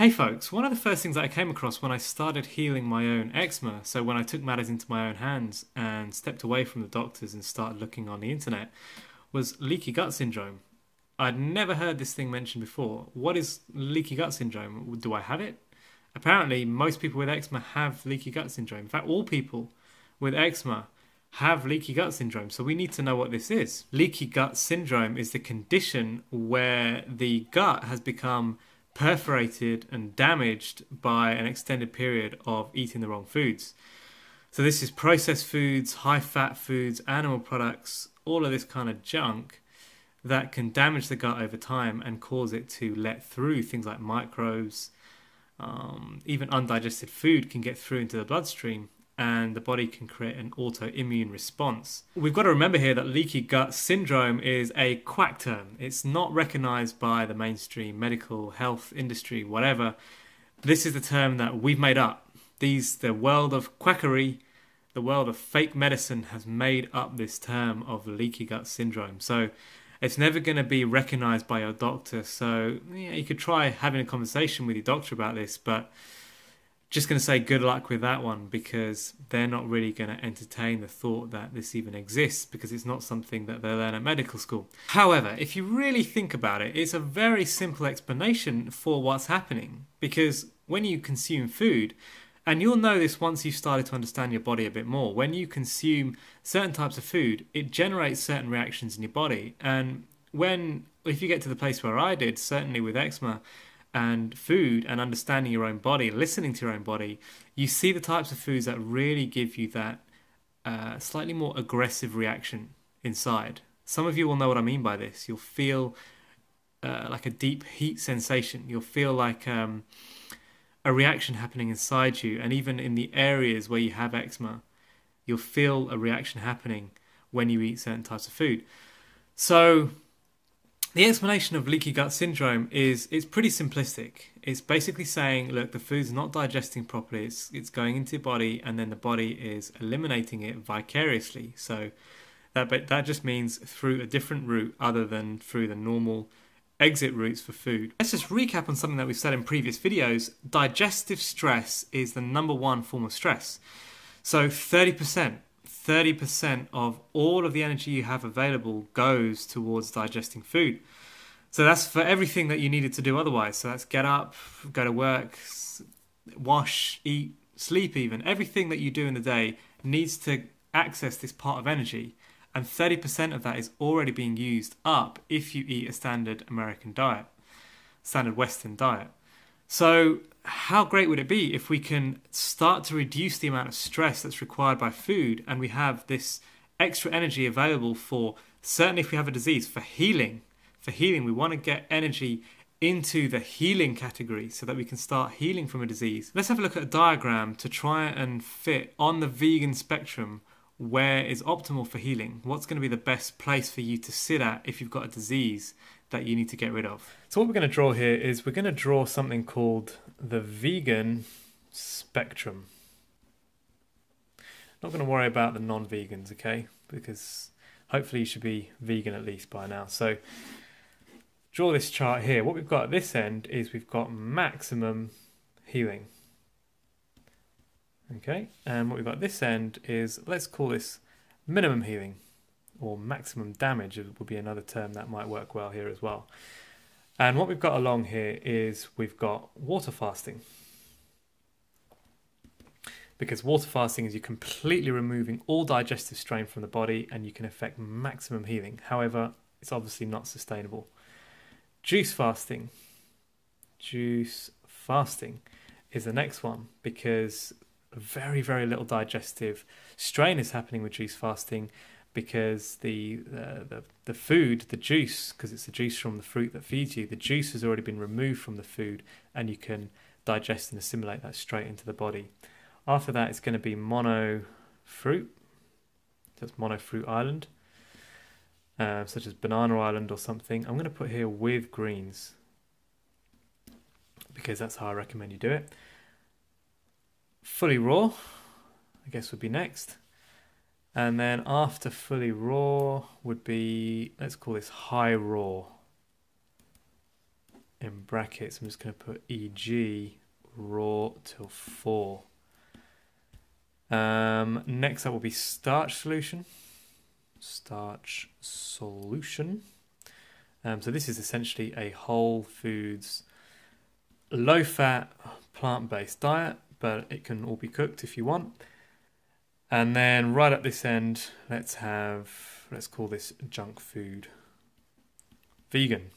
Hey folks, one of the first things that I came across when I started healing my own eczema, so when I took matters into my own hands and stepped away from the doctors and started looking on the internet, was leaky gut syndrome. I'd never heard this thing mentioned before. What is leaky gut syndrome? Do I have it? Apparently, most people with eczema have leaky gut syndrome. In fact, all people with eczema have leaky gut syndrome, so we need to know what this is. Leaky gut syndrome is the condition where the gut has become perforated and damaged by an extended period of eating the wrong foods. So this is processed foods, high-fat foods, animal products, all of this kind of junk that can damage the gut over time and cause it to let through things like microbes. Even undigested food can get through into the bloodstream and the body can create an autoimmune response. We've got to remember here that leaky gut syndrome is a quack term. It's not recognized by the mainstream medical health industry, whatever. This is the term that we've made up. The world of quackery, the world of fake medicine has made up this term of leaky gut syndrome. So it's never going to be recognized by your doctor. So yeah, you could try having a conversation with your doctor about this, but just going to say good luck with that one, because they're not really going to entertain the thought that this even exists, because it's not something that they learn at medical school. However, if you really think about it, it's a very simple explanation for what's happening, because when you consume food, and you'll know this once you've started to understand your body a bit more, when you consume certain types of food, it generates certain reactions in your body. And if you get to the place where I did, certainly with eczema, and food and understanding your own body, listening to your own body, you see the types of foods that really give you that slightly more aggressive reaction inside. Some of you will know what I mean by this. You'll feel like a deep heat sensation. You'll feel like a reaction happening inside you, and even in the areas where you have eczema, you'll feel a reaction happening when you eat certain types of food. So the explanation of leaky gut syndrome is pretty simplistic. It's basically saying, look, the food's not digesting properly, it's going into your body, and then the body is eliminating it vicariously. So that just means through a different route other than through the normal exit routes for food. Let's just recap on something that we've said in previous videos. Digestive stress is the #1 form of stress. So 30% of all of the energy you have available goes towards digesting food. So that's for everything that you needed to do otherwise. So that's get up, go to work, wash, eat, sleep even. Everything that you do in the day needs to access this part of energy. And 30% of that is already being used up if you eat a standard American diet, standard Western diet. So how great would it be if we can start to reduce the amount of stress that's required by food, and we have this extra energy available for, certainly if we have a disease, for healing. For healing, we want to get energy into the healing category so that we can start healing from a disease. Let's have a look at a diagram to try and fit on the vegan spectrum where is optimal for healing. What's going to be the best place for you to sit at if you've got a disease that you need to get rid of. So what we're going to draw here is we're going to draw something called the vegan spectrum. Not going to worry about the non-vegans, okay? Because hopefully you should be vegan at least by now. So draw this chart here. What we've got at this end is we've got maximum healing. Okay, and what we've got at this end is, let's call this minimum healing, or maximum damage would be another term that might work well here as well. And what we've got along here is we've got water fasting. Because water fasting is you completely removing all digestive strain from the body and you can effect maximum healing. However, it's obviously not sustainable. Juice fasting. Juice fasting is the next one, because very, very little digestive strain is happening with juice fasting, because the food, the juice, because it's the juice from the fruit that feeds you, the juice has already been removed from the food and you can digest and assimilate that straight into the body. After that, it's going to be mono fruit. That's mono fruit island, such as banana island or something. I'm going to put here with greens because that's how I recommend you do it. Fully raw, I guess, would be next. And then after fully raw would be, let's call this high raw. in brackets, I'm just going to put EG raw till 4. Next up will be starch solution. Starch solution. So this is essentially a whole foods, low fat, plant-based diet, but it can all be cooked if you want. And then right at this end, let's call this junk food. Vegan.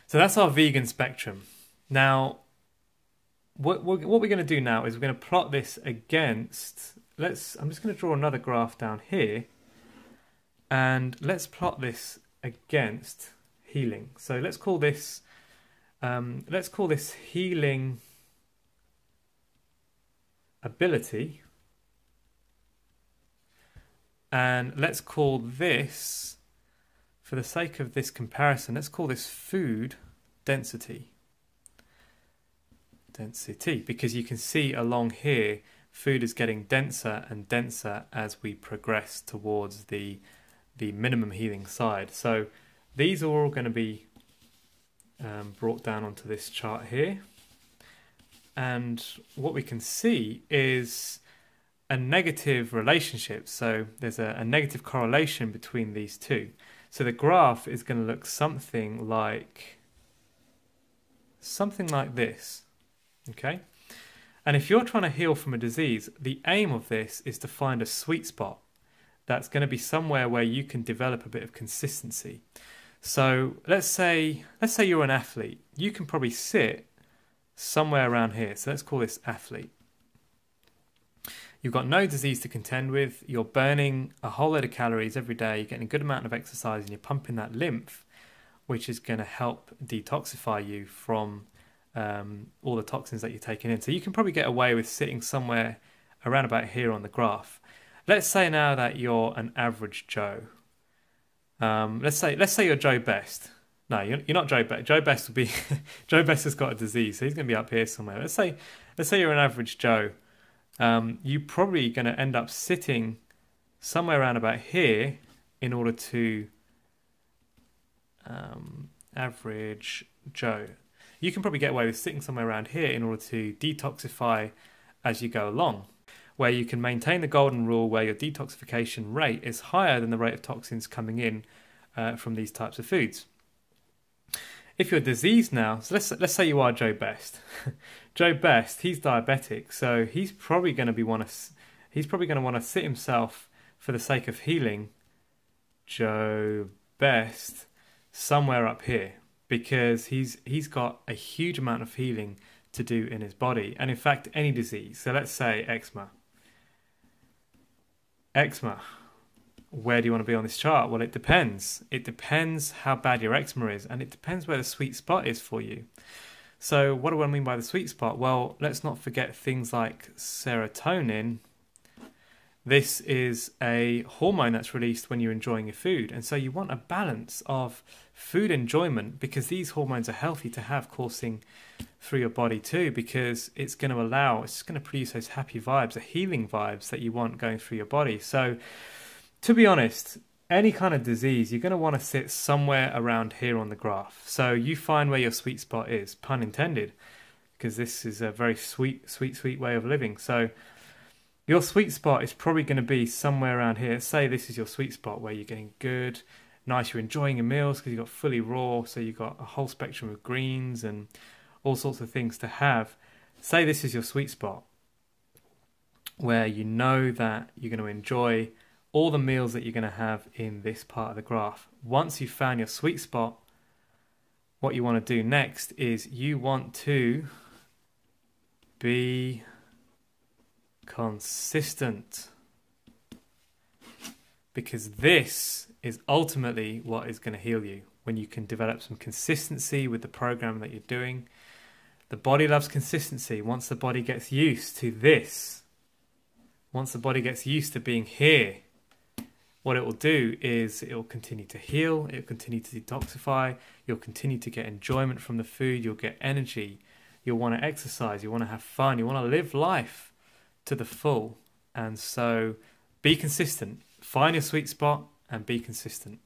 So that's our vegan spectrum. Now, what we're going to do now is we're going to plot this against, I'm just going to draw another graph down here, and let's plot this against healing. So let's call this healing ability, and let's call this, for the sake of this comparison, let's call this food density. Because you can see along here, food is getting denser and denser as we progress towards the minimum healing side. So these are all going to be brought down onto this chart here. And what we can see is a negative relationship. So there's a negative correlation between these two. So the graph is going to look something like this. Okay, and if you're trying to heal from a disease, the aim of this is to find a sweet spot that's going to be somewhere where you can develop a bit of consistency. So let's say you're an athlete. You can probably sit somewhere around here. So let's call this athlete. You've got no disease to contend with. You're burning a whole load of calories every day. You're getting a good amount of exercise, and you're pumping that lymph, which is going to help detoxify you from all the toxins that you're taking in. So you can probably get away with sitting somewhere around about here on the graph. Let's say now that you're an average Joe. Let's say you're Joe Best. No, you're not Joe Best. Joe Best will be Joe Best has got a disease, so he's going to be up here somewhere. Let's say you're an average Joe. You're probably going to end up sitting somewhere around about here in order to average Joe. You can probably get away with sitting somewhere around here in order to detoxify as you go along, where you can maintain the golden rule where your detoxification rate is higher than the rate of toxins coming in from these types of foods. If you're diseased now, so let's say you are Joe Best. Joe Best, he's diabetic, so he's probably going to want to sit himself, for the sake of healing, Joe Best, somewhere up here, because he's got a huge amount of healing to do in his body, and in fact any disease. So let's say eczema. Where do you want to be on this chart? Well, it depends. It depends how bad your eczema is, and it depends where the sweet spot is for you. So what do I mean by the sweet spot? Well, let's not forget things like serotonin. This is a hormone that's released when you're enjoying your food, and so you want a balance of food enjoyment, because these hormones are healthy to have coursing through your body too, because it's going to produce those happy vibes, the healing vibes that you want going through your body. So to be honest, any kind of disease, you're going to want to sit somewhere around here on the graph. So you find where your sweet spot is, pun intended, because this is a very sweet way of living. So your sweet spot is probably going to be somewhere around here. Say this is your sweet spot where you're getting good, nice, you're enjoying your meals because you've got fully raw, so you've got a whole spectrum of greens and all sorts of things to have. Say this is your sweet spot where you know that you're going to enjoy all the meals that you're going to have in this part of the graph. Once you've found your sweet spot, what you want to do next is you want to be consistent, because this is ultimately what is going to heal you. When you can develop some consistency with the program that you're doing, the body loves consistency. Once the body gets used to this, once the body gets used to being here, what it will do is it will continue to heal, it will continue to detoxify, you'll continue to get enjoyment from the food, you'll get energy, you'll want to exercise, you want to have fun, you want to live life to the full. And so be consistent, find your sweet spot and be consistent.